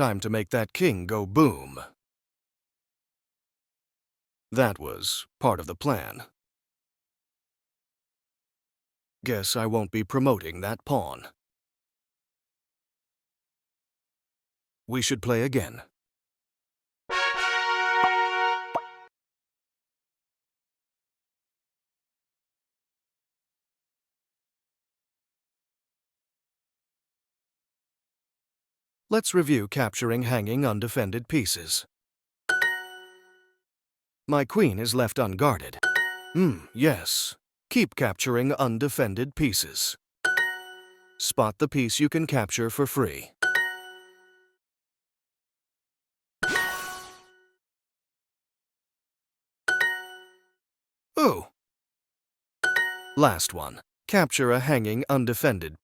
Time to make that king go boom. That was part of the plan. Guess I won't be promoting that pawn. We should play again. Let's review capturing hanging undefended pieces. My queen is left unguarded. Yes. Keep capturing undefended pieces. Spot the piece you can capture for free. Ooh. Last one. Capture a hanging undefended.